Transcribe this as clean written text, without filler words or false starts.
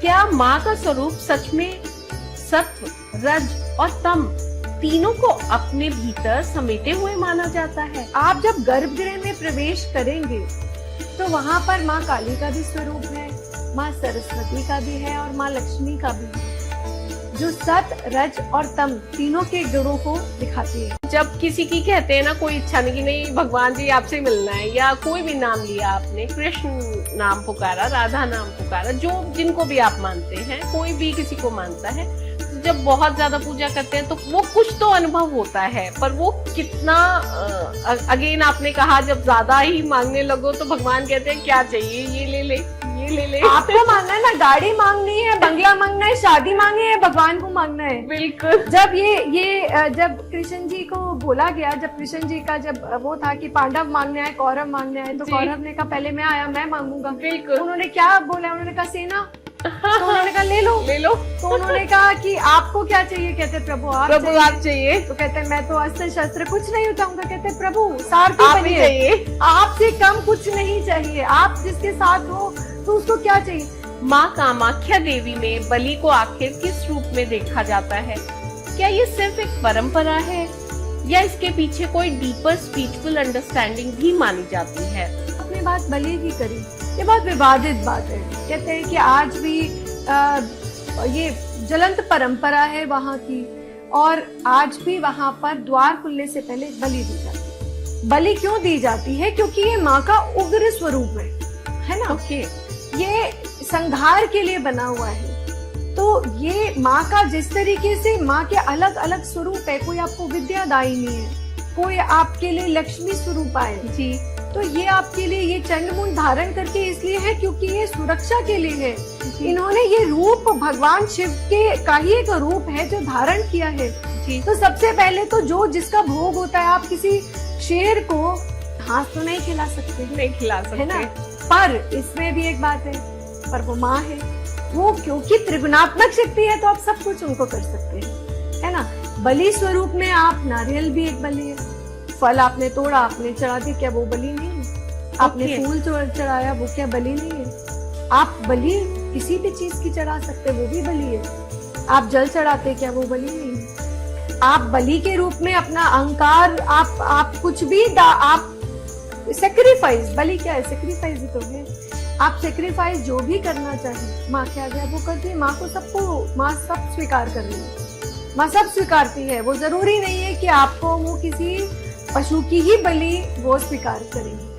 क्या माँ का स्वरूप सच में सत्व, रज और तम तीनों को अपने भीतर समेटे हुए माना जाता है? आप जब गर्भगृह में प्रवेश करेंगे तो वहाँ पर माँ काली का भी स्वरूप है, माँ सरस्वती का भी है और माँ लक्ष्मी का भी है, जो सत, रज और तम तीनों के गुणों को दिखाती है। जब किसी की कहते हैं ना कोई इच्छा नहीं कि नहीं भगवान जी आपसे मिलना है, या कोई भी नाम लिया आपने, कृष्ण नाम पुकारा, राधा नाम पुकारा, जो जिनको भी आप मानते हैं, कोई भी किसी को मानता है, तो जब बहुत ज्यादा पूजा करते हैं तो वो कुछ तो अनुभव होता है, पर वो कितना अगेन आपने कहा जब ज्यादा ही मांगने लगो तो भगवान कहते हैं क्या चाहिए, ये ले ले, ये ले ले। आपको मांगना है ना, गाड़ी मांगनी है, बंगला मांगना है, शादी मांगनी है, भगवान को मांगना है। बिल्कुल। जब कृष्ण जी को बोला गया, जब कृष्ण जी का जब वो था कि पांडव मांगने आए, कौरव मांगने आए, तो कौरव ने कहा पहले मैं आया, मैं मांगूंगा। बिल्कुल। उन्होंने क्या बोला, उन्होंने कहा सेना, तो उन्होंने कहा ले लो, ले लो। तो उन्होंने कहा कि आपको क्या चाहिए, कहते प्रभु आप चाहिए। तो कहते मैं तो अस्त्र शस्त्र कुछ नहीं उठाऊंगा, कहते प्रभु सारथी आप बनिए, चाहिए, आपसे कम कुछ नहीं चाहिए, आप जिसके साथ हो तो उसको क्या चाहिए। माँ कामाख्या देवी में बलि को आखिर किस रूप में देखा जाता है? क्या ये सिर्फ एक परंपरा है या इसके पीछे कोई डीपर स्पिरिचुअल अंडरस्टैंडिंग भी मानी जाती है? अपनी बात बलि की करी, ये बहुत विवादित बात है। कहते हैं कि आज भी ये ज्वलंत परंपरा है वहाँ की, और आज भी वहाँ पर द्वार खुलने से पहले बलि दी जाती है। बलि क्यों दी जाती है? क्योंकि ये माँ का उग्र स्वरूप है ना। ओके। ये संहार के लिए बना हुआ है। तो ये माँ का जिस तरीके से माँ के अलग अलग स्वरूप है, कोई आपको विद्यादायिनी है, कोई आपके लिए लक्ष्मी स्वरूप आए जी, तो ये आपके लिए ये चंडमुंड धारण करके इसलिए है क्योंकि ये सुरक्षा के लिए है। इन्होंने ये रूप भगवान शिव के का ही एक रूप है जो धारण किया है जी। तो सबसे पहले तो जो जिसका भोग होता है, आप किसी शेर को घास तो नहीं खिला सकते, नहीं खिला सकते, है ना। पर इसमें भी एक बात है, पर वो माँ है, वो क्योंकि त्रिगुणात्मक शक्ति है तो आप सब कुछ उनको कर सकते हैं, है ना। बलि स्वरूप में आप नारियल भी एक बलि है, फल आपने तोड़ा, आपने चढ़ा दिया, क्या वो बलि नहीं है? आपने फूल चढ़ाया, वो क्या बलि नहीं है? आप बलि किसी भी चीज की चढ़ा सकते, वो भी बलि है। आप जल चढ़ाते, क्या वो बलि नहीं है? आप बलि के रूप में अपना अहंकार, आप कुछ भी आप सेक्रीफाइस, बलि क्या है? सेक्रीफाइस ही तो है। आप सेक्रीफाइस जो भी करना चाहिए, माँ क्या गया वो करती है। माँ को माँ सब स्वीकार कर रही है, माँ सब स्वीकारती है। वो जरूरी नहीं है कि आपको वो किसी पशु की ही बलि वो स्वीकार करेंगे।